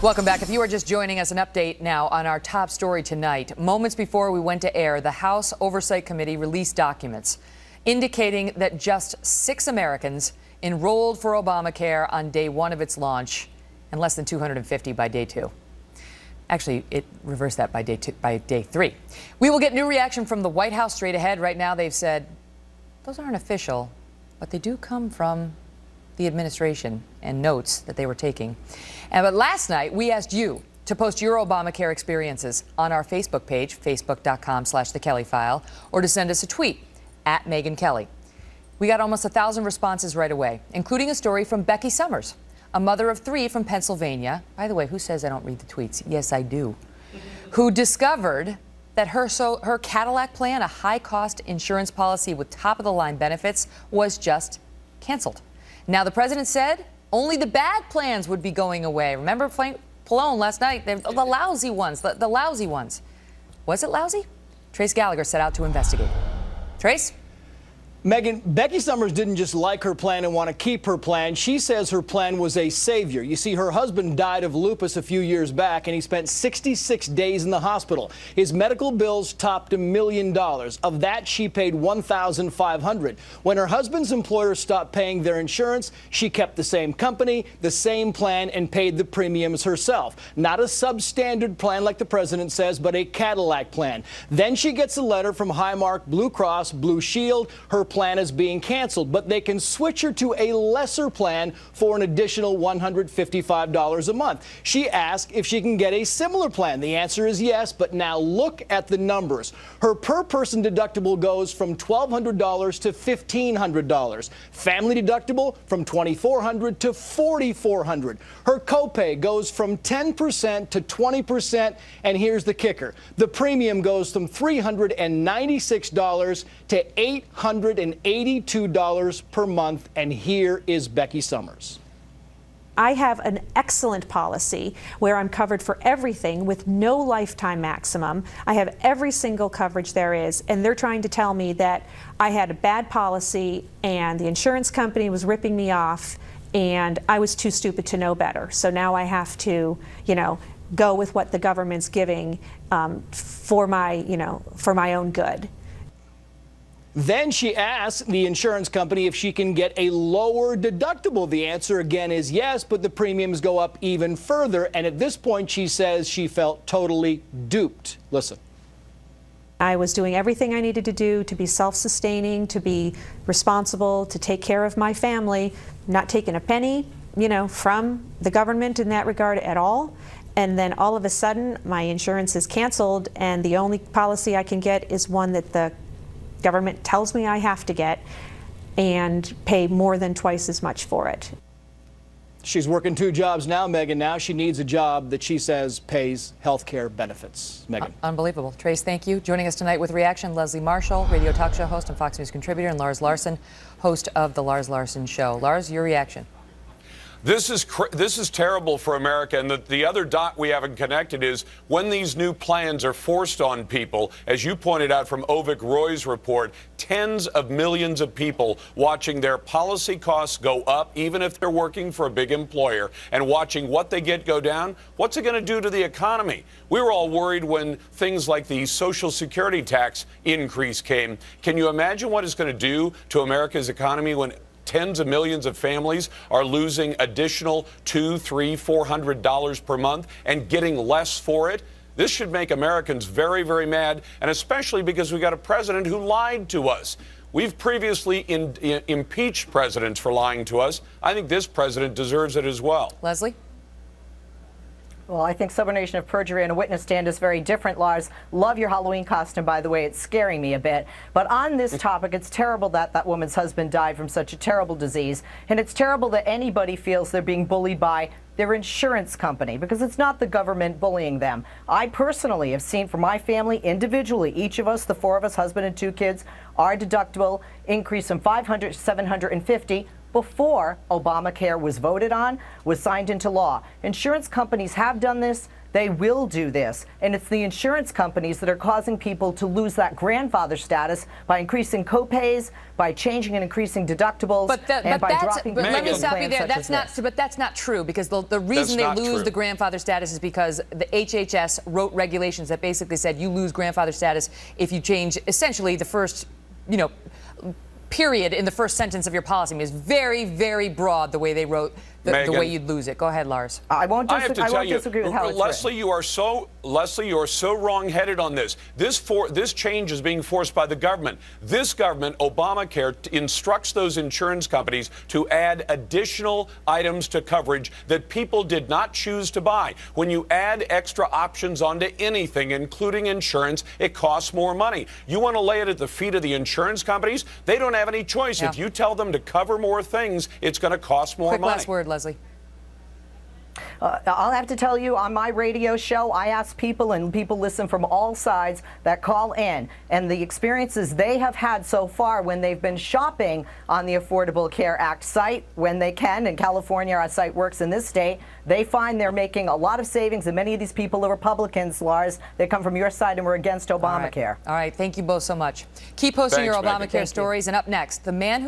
Welcome back. If you are just joining us, an update now on our top story tonight. Moments before we went to air, the House Oversight Committee released documents indicating that just 6 Americans enrolled for Obamacare on day 1 of its launch and less than 250 by day 2. Actually, it reversed that by day 3. We will get new reaction from the White House straight ahead. Right now, they've said those aren't official, but they do come from the administration and notes that they were taking. But last night, we asked you to post your Obamacare experiences on our Facebook page, facebook.com/The Kelly File, or to send us a tweet at Megyn Kelly. We got almost 1,000 responses right away, including a story from Becky Summers, a mother of 3 from Pennsylvania. By the way, who says I don't read the tweets? Yes, I do. Who discovered that her Cadillac plan, a high-cost insurance policy with top-of-the-line benefits, was just canceled. Now, the president said only the bad plans would be going away. Remember Pallone last night? The lousy ones, the lousy ones. Was it lousy? Trace Gallagher set out to investigate. Trace? Megyn, Becky Summers didn't just like her plan and want to keep her plan. She says her plan was a savior. You see, her husband died of lupus a few years back, and he spent 66 days in the hospital. His medical bills topped $1 million. Of that, she paid $1,500. When her husband's employer stopped paying their insurance, she kept the same company, the same plan, and paid the premiums herself. Not a substandard plan like the president says, but a Cadillac plan. Then she gets a letter from Highmark Blue Cross Blue Shield. Her plan is being canceled, but they can switch her to a lesser plan for an additional $155 a month. She asked if she can get a similar plan. The answer is yes, but now look at the numbers. Her per-person deductible goes from $1,200 to $1,500. Family deductible from $2,400 to $4,400. Her copay goes from 10% to 20%, and here's the kicker. The premium goes from $396 to $882 per month, and here is Becky Summers. I have an excellent policy where I'm covered for everything with no lifetime maximum. I have every single coverage there is, and they're trying to tell me that I had a bad policy and the insurance company was ripping me off and I was too stupid to know better. So now I have to, go with what the government's giving for my own good. Then she asked the insurance company if she can get a lower deductible. The answer again is yes, but the premiums go up even further. And at this point, she says she felt totally duped. Listen. I was doing everything I needed to do to be self-sustaining, to be responsible, to take care of my family, not taking a penny, from the government in that regard at all. And then all of a sudden, my insurance is canceled, and the only policy I can get is one that the government tells me I have to get and pay more than twice as much for it. She's working 2 jobs now, Megyn. Now she needs a job that she says pays health care benefits. Megyn. Unbelievable. Trace, thank you. Joining us tonight with reaction, Leslie Marshall, radio talk show host and Fox News contributor, and Lars Larson, host of The Lars Larson Show. Lars, your reaction. This is terrible for America, and the other dot we haven't connected is when these new plans are forced on people, as you pointed out from Ovik Roy's report, tens of millions of people watching their policy costs go up, even if they're working for a big employer, and watching what they get go down. What's it going to do to the economy? We were all worried when things like the Social Security tax increase came. Can you imagine what it's going to do to America's economy when tens of millions of families are losing additional $200, $300, $400 per month and getting less for it? This should make Americans very, very mad, and especially because we got a president who lied to us. We've previously impeached presidents for lying to us. I think this president deserves it as well. Leslie? Well, I think subornation of perjury on a witness stand is very different, Lars. Love your Halloween costume, by the way. It's scaring me a bit. But on this topic, it's terrible that that woman's husband died from such a terrible disease. And it's terrible that anybody feels they're being bullied by their insurance company, because it's not the government bullying them. I personally have seen for my family individually, each of us, the 4 of us, husband and 2 kids, our deductible increased from $500 to $750. before Obamacare was voted on, was signed into law. Insurance companies have done this. They will do this. And it's the insurance companies that are causing people to lose that grandfather status by increasing copays, by changing and increasing deductibles, and by dropping. But let me stop you there. But that's not true, because the reason they lose the grandfather status is because the HHS wrote regulations that basically said you lose grandfather status if you change essentially the first, period in the first sentence of your policy. I mean, it's very, very broad the way they wrote the way you'd lose it. Go ahead, Lars. I won't I have to tell you, disagree with how it's Leslie, written. you are so wrong-headed on this. This change is being forced by the government. This government, Obamacare, instructs those insurance companies to add additional items to coverage that people did not choose to buy. When you add extra options onto anything, including insurance, it costs more money. You want to lay it at the feet of the insurance companies? They don't have any choice. Yeah. If you tell them to cover more things, it's going to cost more money. Quick last word, Leslie. I'll have to tell you, on my radio show, I ask people, and people listen from all sides that call in, and the experiences they have had so far when they've been shopping on the Affordable Care Act site, when they can. In California, our site works in this state. They find they're making a lot of savings, and many of these people are Republicans, Lars. They come from your side and were against Obamacare. All right. Thank you both so much. Keep posting your Thanks, Megan. Obamacare stories. And up next, the man who